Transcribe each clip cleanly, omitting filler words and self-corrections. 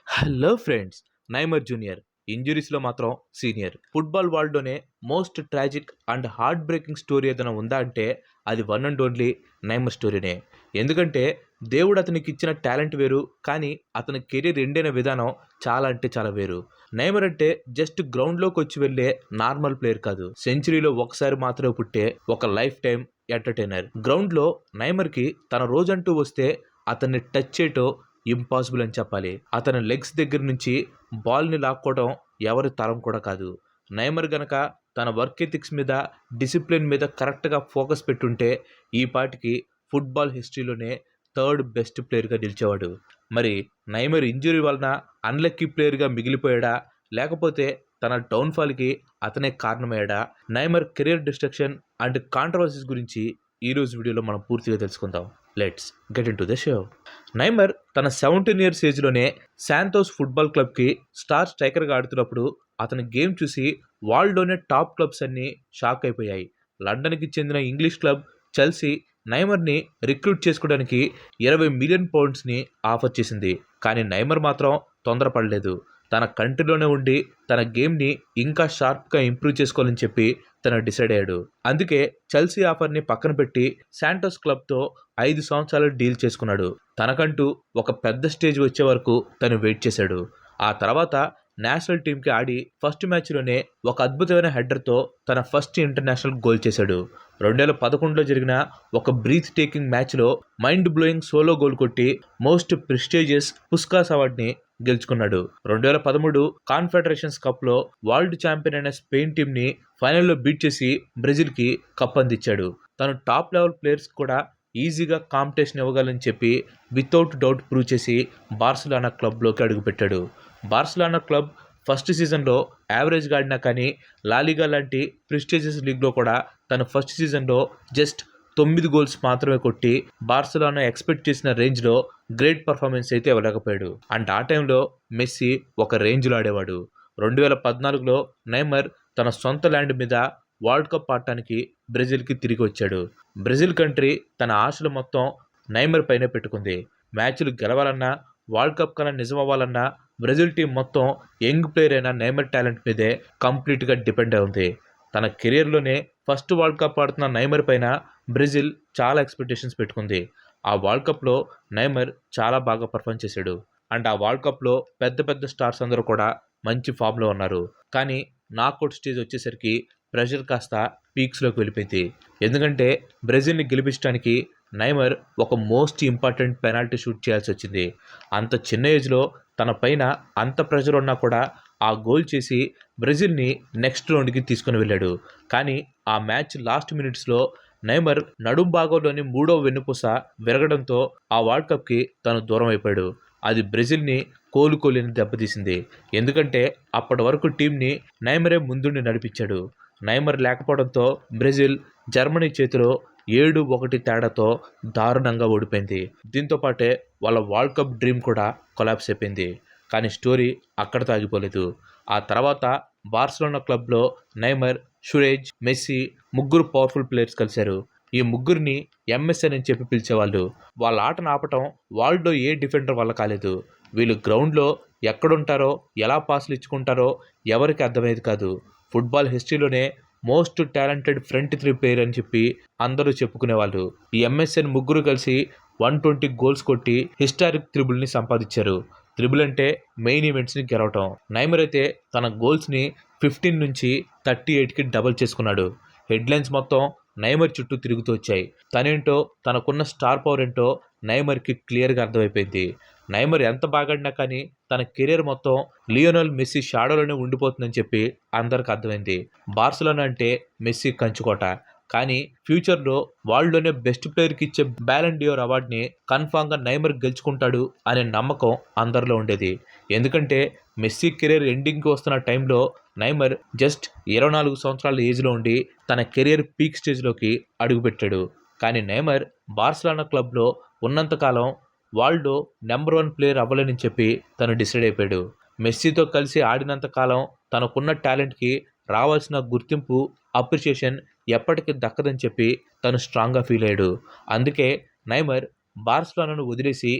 Hello friends. Neymar junior ఇంజురీస్లో మాత్రం senior. Football వరల్డ్లోనే most tragic and heartbreaking story ఏదైనా ఉందా అంటే అది వన్ అండ్ ఓన్లీ నైమర్ స్టోరీనే. ఎందుకంటే దేవుడు అతనికి ఇచ్చిన టాలెంట్ వేరు, కానీ అతని కెరీర్ ఎండైన విధానం చాలా అంటే చాలా వేరు. నైమర్ అంటే జస్ట్ గ్రౌండ్లోకి వచ్చి వెళ్ళే నార్మల్ ప్లేయర్ కాదు, సెంచరీలో ఒకసారి మాత్రమే పుట్టే ఒక లైఫ్ టైం ఎంటర్టైనర్. గ్రౌండ్లో నైమర్కి తన రోజంటూ వస్తే అతన్ని టచ్ చేయటం ఇంపాసిబుల్ అని చెప్పాలి. అతని లెగ్స్ దగ్గర నుంచి బాల్ని లాక్కోవడం ఎవరి తరం కూడా కాదు. నైమర్ గనక తన వర్క్ ఎథిక్స్ మీద, డిసిప్లిన్ మీద కరెక్ట్గా ఫోకస్ పెట్టుంటే ఈ పాటికి ఫుట్బాల్ హిస్టరీలోనే థర్డ్ బెస్ట్ ప్లేయర్గా నిలిచేవాడు. మరి నైమర్ ఇంజురీ వలన అన్లక్కీ ప్లేయర్గా మిగిలిపోయాడా, లేకపోతే తన డౌన్ఫాల్కి అతనే కారణమయ్యాడా? Neymar career destruction and controversies గురించి ఈరోజు వీడియోలో మనం పూర్తిగా తెలుసుకుందాం. Let's get into the show. Neymar తన 17 ఇయర్స్ ఏజ్లోనే శాంతోస్ ఫుట్బాల్ క్లబ్కి స్టార్ స్ట్రైకర్గా ఆడుతున్నప్పుడు అతని గేమ్ చూసి వరల్డ్లోనే టాప్ క్లబ్స్ అన్నీ షాక్ అయిపోయాయి. లండన్కి చెందిన ఇంగ్లీష్ క్లబ్ చెల్సీ నైమర్ని రిక్రూట్ చేసుకోవడానికి 20 మిలియన్ పౌండ్స్ని ఆఫర్ చేసింది. కానీ నైమర్ మాత్రం తొందరపడలేదు. తన కంట్రీలోనే ఉండి తన గేమ్ని ఇంకా షార్ప్గా ఇంప్రూవ్ చేసుకోవాలని చెప్పి తను డిసైడ్ అయ్యాడు. అందుకే చెల్సీ ఆఫర్ని పక్కన పెట్టి శాంటోస్ క్లబ్తో 5 సంవత్సరాలు డీల్ చేసుకున్నాడు. తనకంటూ ఒక పెద్ద స్టేజ్ వచ్చే వరకు తను వెయిట్ చేశాడు. ఆ తర్వాత నేషనల్ టీంకి ఆడి ఫస్ట్ మ్యాచ్లోనే ఒక అద్భుతమైన హెడ్డర్తో తన ఫస్ట్ ఇంటర్నేషనల్ గోల్ చేశాడు. 2011లో జరిగిన ఒక బ్రీత్ టేకింగ్ మ్యాచ్లో మైండ్ బ్లోయింగ్ సోలో గోల్ కొట్టి మోస్ట్ ప్రెస్టీజియస్ పుస్కాస్ అవార్డుని గెలుచుకున్నాడు. 2013 కాన్ఫెడరేషన్స్ కప్లో వరల్డ్ ఛాంపియన్ అయిన స్పెయిన్ టీంని ఫైనల్లో బీట్ చేసి బ్రెజిల్కి కప్ అందించాడు. తను టాప్ లెవెల్ ప్లేయర్స్ కూడా ఈజీగా కాంపిటీషన్ ఇవ్వగలని చెప్పి వితౌట్ డౌట్ ప్రూవ్ చేసి బార్సిలోనా క్లబ్లోకి అడుగుపెట్టాడు. బార్సిలోనా క్లబ్ ఫస్ట్ సీజన్లో యావరేజ్గా ఆడినా కానీ లాలిగా లాంటి ప్రెస్టీజియస్ లీగ్లో కూడా తన ఫస్ట్ సీజన్లో జస్ట్ 9 గోల్స్ మాత్రమే కొట్టి బార్సిలోనా ఎక్స్పెక్ట్ చేసిన రేంజ్లో గ్రేట్ పర్ఫార్మెన్స్ అయితే ఇవ్వలేకపోయాడు. అండ్ ఆ టైంలో మెస్సీ ఒక రేంజ్లో ఆడేవాడు. 2014లో నైమర్ తన సొంత ల్యాండ్ మీద వరల్డ్ కప్ ఆడటానికి బ్రెజిల్కి తిరిగి వచ్చాడు. బ్రెజిల్ కంట్రీ తన ఆశలు మొత్తం నైమర్ పైనే పెట్టుకుంది. మ్యాచ్లు గెలవాలన్నా, వరల్డ్ కప్ కన్నా నిజం అవ్వాలన్నా బ్రెజిల్ టీం మొత్తం యంగ్ ప్లేయర్ అయిన నైమర్ టాలెంట్ మీదే కంప్లీట్గా డిపెండ్ అయి ఉంది. తన కెరియర్లోనే ఫస్ట్ వరల్డ్ కప్ ఆడుతున్న నైమర్ పైన బ్రెజిల్ చాలా ఎక్స్పెక్టేషన్స్ పెట్టుకుంది. ఆ వరల్డ్ కప్లో నైమర్ చాలా బాగా పర్ఫామ్ చేశాడు. అండ్ ఆ వరల్డ్ కప్లో పెద్ద పెద్ద స్టార్స్ అందరూ కూడా మంచి ఫామ్లో ఉన్నారు. కానీ నాకౌట్ స్టేజ్ వచ్చేసరికి ప్రెషర్ కాస్త పీక్స్లోకి వెళ్ళిపోయింది. ఎందుకంటే బ్రెజిల్ని గెలిపించడానికి నైమర్ ఒక మోస్ట్ ఇంపార్టెంట్ పెనాల్టీ షూట్ చేయాల్సి వచ్చింది. అంత చిన్న ఏజ్లో తన పైన అంత ప్రెషర్ ఉన్నా కూడా ఆ గోల్ చేసి బ్రెజిల్ని నెక్స్ట్ రౌండ్కి తీసుకుని వెళ్ళాడు. కానీ ఆ మ్యాచ్ లాస్ట్ మినిట్స్లో నైమర్ నడుం భాగంలోని 3వ వెన్నుపూస విరగడంతో ఆ వరల్డ్ కప్కి తను దూరం అయిపోయాడు. అది బ్రెజిల్ని కోలుకోలేని దెబ్బతీసింది. ఎందుకంటే అప్పటి వరకు టీంని నైమరే ముందుండి నడిపించాడు. నైమర్ లేకపోవడంతో బ్రెజిల్ జర్మనీ చేతిలో 7-1 తేడాతో దారుణంగా ఓడిపోయింది. దీంతో పాటే వాళ్ళ వరల్డ్ కప్ డ్రీమ్ కూడా కొలాప్స్ అయిపోయింది. కానీ స్టోరీ అక్కడితో ఆగిపోలేదు. ఆ తర్వాత బార్సిలోనా క్లబ్లో నైమర్, షురేజ్, మెస్సీ ముగ్గురు పవర్ఫుల్ ప్లేయర్స్ కలిశారు. ఈ ముగ్గురిని ఎంఎస్ఎన్ అని చెప్పి పిలిచేవాళ్ళు. వాళ్ళ ఆటను ఆపటం వరల్డ్లో ఏ డిఫెండర్ వల్ల కాలేదు. వీళ్ళు గ్రౌండ్లో ఎక్కడుంటారో, ఎలా పాసులు ఇచ్చుకుంటారో ఎవరికి అర్థమయ్యేది కాదు. ఫుట్బాల్ హిస్టరీలోనే మోస్ట్ టాలెంటెడ్ ఫ్రంట్ 3 ప్లేయర్ అని చెప్పి అందరూ చెప్పుకునేవాళ్ళు. ఈ ఎంఎస్ఎన్ ముగ్గురు కలిసి 120 గోల్స్ కొట్టి హిస్టారిక్ త్రిబుల్ని సంపాదించారు. త్రిబుల్ అంటే మెయిన్ ఈవెంట్స్ని గెలవటం. నైమర్ అయితే తన గోల్స్ని 15 నుంచి 38కి డబల్ చేసుకున్నాడు. హెడ్లైన్స్ మొత్తం నైమర్ చుట్టూ తిరుగుతూ వచ్చాయి. తనేంటో, తనకున్న స్టార్ పవర్ ఏంటో నైమర్కి క్లియర్గా అర్థమైపోయింది. నైమర్ ఎంత బాగాడినా కానీ తన కెరీర్ మొత్తం లియోనెల్ మెస్సీ షాడోలోనే ఉండిపోతుందని చెప్పి అందరికి అర్థమైంది. బార్సిలోనా అంటే మెస్సీ కంచుకోట. కానీ ఫ్యూచర్లో వరల్డ్లోనే బెస్ట్ ప్లేయర్కి ఇచ్చే బ్యాలన్ డియోర్ అవార్డుని కన్ఫామ్గా నైమర్ గెలుచుకుంటాడు అనే నమ్మకం అందరిలో ఉండేది. ఎందుకంటే మెస్సీ కెరీర్ ఎండింగ్కి వస్తున్న టైంలో నైమర్ జస్ట్ 24 సంవత్సరాల ఏజ్లో ఉండి తన కెరీర్ పీక్ స్టేజ్లోకి అడుగుపెట్టాడు. కానీ నైమర్ బార్సిలోనా క్లబ్లో ఉన్నంతకాలం వరల్డ్లో నెంబర్ 1 ప్లేయర్ అవ్వలేని చెప్పి తను డిసైడ్ అయిపోయాడు. మెస్సీతో కలిసి ఆడినంత కాలం తనకున్న టాలెంట్కి రావాల్సిన గుర్తింపు, అప్రిషియేషన్ ఎప్పటికీ దక్కదని చెప్పి తను స్ట్రాంగ్గా ఫీల్ అయ్యాడు. అందుకే నైమర్ బార్సిలోనాను వదిలేసి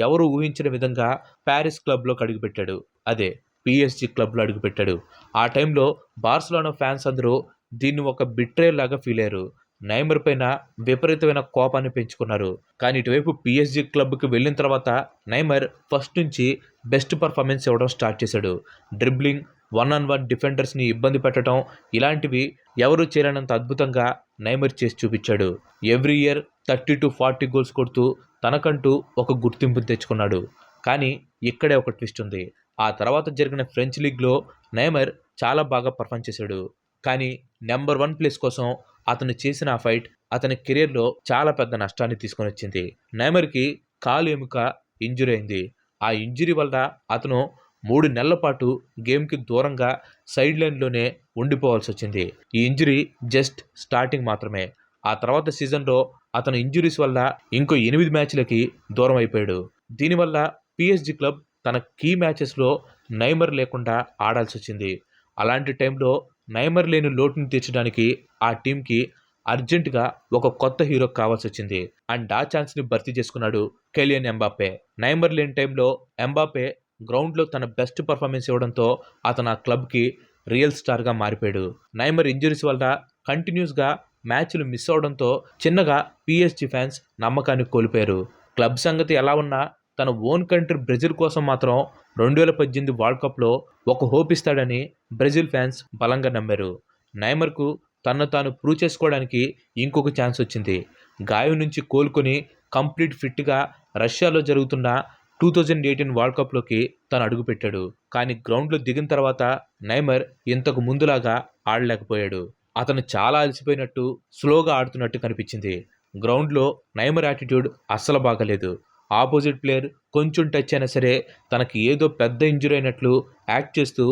ఎవరు ఊహించిన విధంగా ప్యారిస్ క్లబ్లోకి అడుగుపెట్టాడు. అదే PSG క్లబ్లో అడుగుపెట్టాడు. ఆ టైంలో బార్సిలోనా ఫ్యాన్స్ అందరూ దీన్ని ఒక బిట్రేయల్ లాగా ఫీల్ అయ్యారు. నైమర్ పైన విపరీతమైన కోపాన్ని పెంచుకున్నారు. కానీ ఇటువైపు PSG క్లబ్కి వెళ్ళిన తర్వాత నైమర్ ఫస్ట్ నుంచి బెస్ట్ పర్ఫార్మెన్స్ ఇవ్వడం స్టార్ట్ చేశాడు. డ్రిబ్లింగ్, 1-on-1 డిఫెండర్స్ని ఇబ్బంది పెట్టడం, ఇలాంటివి ఎవరూ చేయలేనంత అద్భుతంగా నైమర్ చేసి చూపించాడు. ఎవ్రీ ఇయర్ 30-40 గోల్స్ కొడుతూ తనకంటూ ఒక గుర్తింపుని తెచ్చుకున్నాడు. కానీ ఇక్కడే ఒక ట్విస్ట్ ఉంది. ఆ తర్వాత జరిగిన ఫ్రెంచ్ లీగ్లో నైమర్ చాలా బాగా పర్ఫామ్ చేశాడు. కానీ నెంబర్ 1 ప్లేస్ కోసం అతను చేసిన ఆ ఫైట్ అతని కెరియర్లో చాలా పెద్ద నష్టాన్ని తీసుకొని వచ్చింది. నైమర్కి కాలు ఎముక ఇంజురీ అయింది. ఆ ఇంజురీ వల్ల అతను 3 నెలల పాటు గేమ్కి దూరంగా సైడ్ లైన్లోనే ఉండిపోవాల్సి వచ్చింది. ఈ ఇంజురీ జస్ట్ స్టార్టింగ్ మాత్రమే. ఆ తర్వాత సీజన్లో అతను ఇంజురీస్ వల్ల ఇంకో 8 మ్యాచ్లకి దూరం అయిపోయాడు. దీనివల్ల PSG క్లబ్ తన కీ మ్యాచెస్లో నైమర్ లేకుండా ఆడాల్సి వచ్చింది. అలాంటి టైంలో నైమర్ లేని లోటును తీర్చడానికి ఆ టీంకి అర్జెంటుగా ఒక కొత్త హీరో కావాల్సి వచ్చింది. అండ్ ఆ ఛాన్స్ని భర్తీ చేసుకున్నాడు కెలియన్ ఎంబాపే. నైమర్ లేని టైంలో ఎంబాపే గ్రౌండ్లో తన బెస్ట్ పర్ఫార్మెన్స్ ఇవ్వడంతో అతను ఆ క్లబ్కి రియల్ స్టార్గా మారిపోయాడు. నైమర్ ఇంజరీస్ వల్ల కంటిన్యూస్గా మ్యాచ్లు మిస్ అవడంతో చిన్నగా PSG ఫ్యాన్స్ నమ్మకాన్ని కోల్పోయారు. క్లబ్ సంగతి ఎలా ఉన్నా తన ఓన్ కంట్రీ బ్రెజిల్ కోసం మాత్రం 2018 వరల్డ్ కప్లో ఒక హోప్ ఇస్తాడని బ్రెజిల్ ఫ్యాన్స్ బలంగా నమ్మారు. నైమర్కు తనను తాను ప్రూవ్ చేసుకోవడానికి ఇంకొక ఛాన్స్ వచ్చింది. గాయం నుంచి కోలుకొని కంప్లీట్ ఫిట్గా రష్యాలో జరుగుతున్న 2018 వరల్డ్ కప్లోకి తను అడుగుపెట్టాడు. కానీ గ్రౌండ్లో దిగిన తర్వాత నైమర్ ఇంతకు ముందులాగా ఆడలేకపోయాడు. అతను చాలా అలసిపోయినట్టు, స్లోగా ఆడుతున్నట్టు కనిపించింది. గ్రౌండ్లో నైమర్ యాటిట్యూడ్ అస్సలు బాగలేదు. ఆపోజిట్ ప్లేయర్ కొంచెం టచ్ అయినా సరే తనకి ఏదో పెద్ద ఇంజురీ అయినట్లు యాక్ట్ చేస్తూ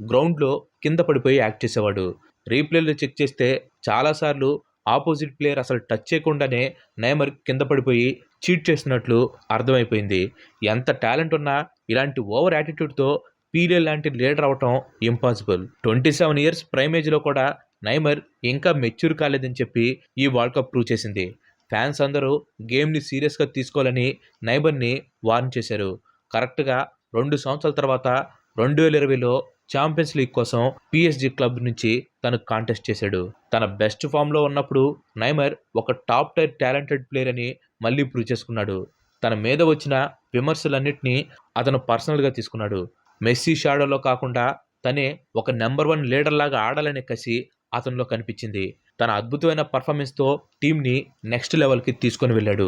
గ్రౌండ్లో కింద పడిపోయి యాక్ట్ చేసేవాడు. రీప్లేలో చెక్ చేస్తే చాలాసార్లు ఆపోజిట్ ప్లేయర్ అసలు టచ్ చేయకుండానే నైమర్ కింద పడిపోయి చీట్ చేస్తున్నట్లు అర్థమైపోయింది. ఎంత టాలెంట్ ఉన్నా ఇలాంటి ఓవర్ యాటిట్యూడ్తో పీలే లాంటి లీడర్ అవటం ఇంపాసిబుల్. 27 ఇయర్స్ ప్రైమ్ ఏజ్లో కూడా నైమర్ ఇంకా మెచ్యూర్ కాలేదని చెప్పి ఈ వరల్డ్ కప్ ప్రూవ్ చేసింది. ఫ్యాన్స్ అందరూ గేమ్ని సీరియస్గా తీసుకోవాలని నైమర్ని వార్న్ చేశారు. కరెక్ట్గా 2 సంవత్సరాల తర్వాత 2020లో ఛాంపియన్స్ లీగ్ కోసం PSG క్లబ్ నుంచి తను కాంటెస్ట్ చేశాడు. తన బెస్ట్ ఫామ్లో ఉన్నప్పుడు నైమర్ ఒక టాప్ టైర్ టాలెంటెడ్ ప్లేయర్ అని మళ్ళీ ప్రూవ్ చేసుకున్నాడు. తన మీద వచ్చిన విమర్శలన్నింటినీ అతను పర్సనల్గా తీసుకున్నాడు. మెస్సీ షాడోలో కాకుండా తనే ఒక నెంబర్ 1 లీడర్ లాగా ఆడాలనే కసి అతనిలో కనిపించింది. తన అద్భుతమైన పర్ఫార్మెన్స్తో టీంని నెక్స్ట్ లెవెల్కి తీసుకొని వెళ్ళాడు.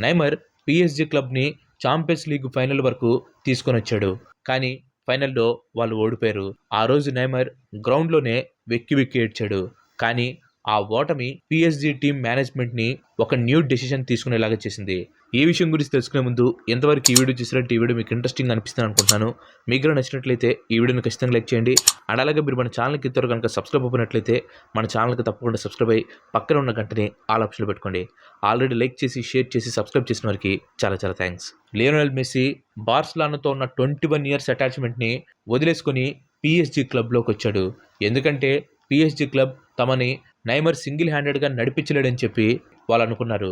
Neymar PSG క్లబ్ని champions league final వరకు తీసుకొని వచ్చాడు. కానీ ఫైనల్లో వాళ్ళు ఓడిపోయారు. ఆ రోజు నైమర్ గ్రౌండ్లోనే వెక్కి వెక్కి ఏడ్చాడు. కానీ ఆ ఓటమి PSG టీం మేనేజ్మెంట్ని ఒక న్యూ డెసిషన్ తీసుకునేలాగా చేసింది. ఈ విషయం గురించి తెలుసుకునే ముందు ఎంతవరకు ఈ వీడియో చూసినట్టు ఈ వీడియో మీకు ఇంట్రెస్టింగ్ అనిపిస్తుంది అనుకుంటున్నాను. మీకు నచ్చినట్లయితే ఈ వీడియోని ఖచ్చితంగా లైక్ చేయండి. అండ్ అలాగే మీరు మన ఛానల్కి ఇద్దరు కనుక సబ్స్క్రైబ్ అయినట్లయితే మన ఛానల్కి తప్పకుండా సబ్స్క్రైబ్ అయ్యి పక్కన ఉన్న గంటని ఆల్ ఆప్షన్లో పెట్టుకోండి. ఆల్రెడీ లైక్ చేసి, షేర్ చేసి, సబ్స్క్రైబ్ చేసిన వారికి చాలా చాలా థ్యాంక్స్. లియోనెల్ మెస్సీ బార్సిలోనాతో ఉన్న 21 ఇయర్స్ అటాచ్మెంట్ని వదిలేసుకొని PSG క్లబ్లోకి వచ్చాడు. ఎందుకంటే PSG క్లబ్ తమని నైమర్ సింగిల్ హ్యాండెడ్గా నడిపించలేడని చెప్పి వాళ్ళు అనుకున్నారు.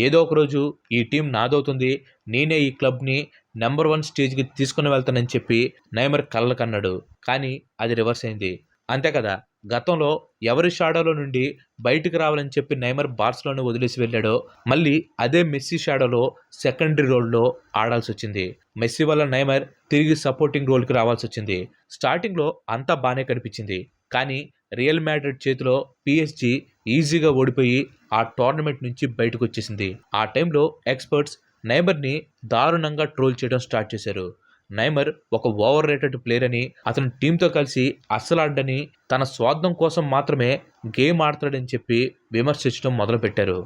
ఏదో ఒక రోజు ఈ టీం నాదవుతుంది, నేనే ఈ క్లబ్ని నెంబర్ 1 స్టేజ్కి తీసుకుని వెళ్తానని చెప్పి నైమర్ కలలు కన్నాడు. కానీ అది రివర్స్ అయింది. అంతే కదా, గతంలో ఎవరి షాడోలో నుండి బయటకు రావాలని చెప్పి నైమర్ బార్సిలోనా వదిలేసి వెళ్ళాడో మళ్ళీ అదే మెస్సీ షాడోలో సెకండరీ రోల్లో ఆడాల్సి వచ్చింది. మెస్సీ వల్ల నైమర్ తిరిగి సపోర్టింగ్ రోల్కి రావాల్సి వచ్చింది. స్టార్టింగ్లో అంతా బాగానే కనిపించింది. కానీ రియల్ మాడ్రిడ్ చేతిలో PSG ఈజీగా ఓడిపోయి ఆ టోర్నమెంట్ నుంచి బయటకు వచ్చేసింది. ఆ టైంలో ఎక్స్పర్ట్స్ నైమర్ని దారుణంగా ట్రోల్ చేయడం స్టార్ట్ చేశారు. నైమర్ ఒక ఓవర్ రేటెడ్ ప్లేయర్ అని, అతను టీంతో కలిసి అస్సలాడని, తన స్వార్థం కోసం మాత్రమే గేమ్ ఆడతాడని చెప్పి విమర్శించడం మొదలుపెట్టారు.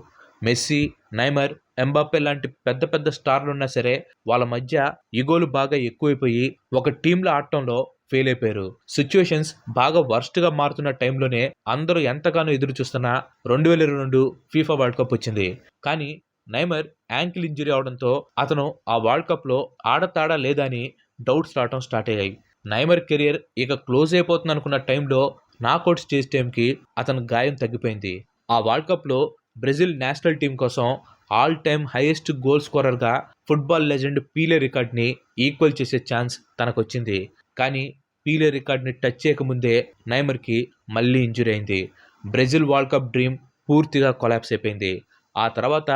మెస్సీ, నైమర్, ఎంబాపే లాంటి పెద్ద పెద్ద స్టార్లు ఉన్నా సరే వాళ్ళ మధ్య ఈగోలు బాగా ఎక్కువైపోయి ఒక టీంలో ఆడటంలో ఫెయిల్ అయిపోయారు. సిచ్యువేషన్స్ బాగా వర్స్ట్గా మారుతున్న టైంలోనే అందరూ ఎంతగానో ఎదురు చూస్తున్న 2022 FIFA వరల్డ్ కప్ వచ్చింది. కానీ నైమర్ యాంకిల్ ఇంజరీ అవడంతో అతను ఆ వరల్డ్ కప్లో ఆడతాడా లేదా అని డౌట్స్ రావడం స్టార్ట్ అయ్యాయి. నైమర్ కెరియర్ ఇక క్లోజ్ అయిపోతుంది అనుకున్న టైంలో నాకౌట్ స్టేజ్ టైంకి అతని గాయం తగ్గిపోయింది. ఆ వరల్డ్ కప్లో బ్రెజిల్ నేషనల్ టీం కోసం ఆల్ టైమ్ హైయెస్ట్ గోల్ స్కోరర్గా ఫుట్బాల్ లెజెండ్ పీలే రికార్డ్ని ఈక్వల్ చేసే ఛాన్స్ తనకొచ్చింది. కానీ పీలే రికార్డ్ని టచ్ చేయకముందే నైమర్కి మళ్ళీ ఇంజురీ అయింది. బ్రెజిల్ వరల్డ్ కప్ డ్రీమ్ పూర్తిగా కొలాప్స్ అయిపోయింది. ఆ తర్వాత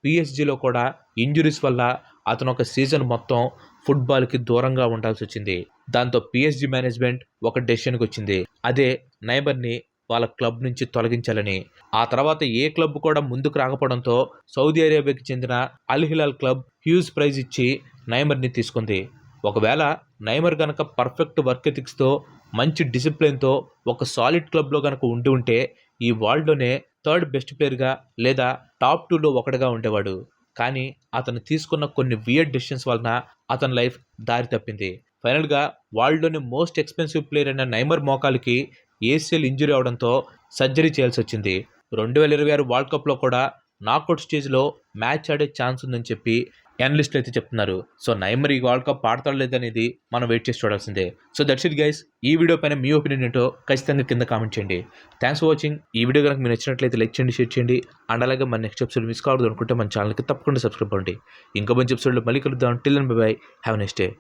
పిఎస్జిలో కూడా ఇంజురీస్ వల్ల అతను ఒక సీజన్ మొత్తం ఫుట్బాల్కి దూరంగా ఉండాల్సి వచ్చింది. దాంతో పిఎస్జి మేనేజ్మెంట్ ఒక డెసిషన్కి వచ్చింది. అదే నైమర్ని వాళ్ళ క్లబ్ నుంచి తొలగించాలని. ఆ తర్వాత ఏ క్లబ్ కూడా ముందుకు రాకపోవడంతో సౌదీ అరేబియాకి చెందిన అల్ హిలాల్ క్లబ్ హ్యూజ్ ప్రైజ్ ఇచ్చి నైమర్ని తీసుకుంది. ఒకవేళ నైమర్ గనక పర్ఫెక్ట్ వర్క్ ఎథిక్స్తో మంచి డిసిప్లిన్తో ఒక సాలిడ్ క్లబ్లో గనక ఉంటే ఈ వరల్డ్లోనే థర్డ్ బెస్ట్ ప్లేయర్గా లేదా టాప్ 2లో ఒకటిగా ఉండేవాడు. కానీ అతను తీసుకున్న కొన్ని వియర్డ్ డెసిషన్స్ వలన అతని లైఫ్ దారి తప్పింది. ఫైనల్గా వరల్డ్లోని మోస్ట్ ఎక్స్పెన్సివ్ ప్లేయర్ అయిన నైమర్ మోకాలికి ఏసీఎల్ ఇంజురీ అవడంతో సర్జరీ చేయాల్సి వచ్చింది. 2026 వరల్డ్ కప్లో కూడా నాకౌట్ స్టేజ్లో మ్యాచ్ ఆడే ఛాన్స్ ఉందని చెప్పి అనలిస్టులు అయితే చెప్తున్నారు. సో నైమర్ ఈ వరల్డ్ కప్ ఆడతాడు లేదనేది మనం వెయిట్ చేసి చూడాల్సిందే. So that's it guys. ఈ వీడియో పైన మీ ఒపీనియన్ ఏంటో ఖచ్చితంగా కింద కామెంట్ చేయండి. Thanks for watching. ఈ వీడియో కనుక మీరు నచ్చినట్లయితే లైక్ చేయండి, షేర్ చేయండి. అండ్ అలాగే మన నెక్స్ట్ ఎపిసోడ్ మిస్ కావద్దు అనుకుంటే మన ఛానల్కి తప్పకుండా సబ్స్క్రైబ్ అవ్వండి. ఇంకో మంచి ఎపిసోడ్లో మళ్ళీ కలుద్దాం. Till then bye bye. Have a nice day.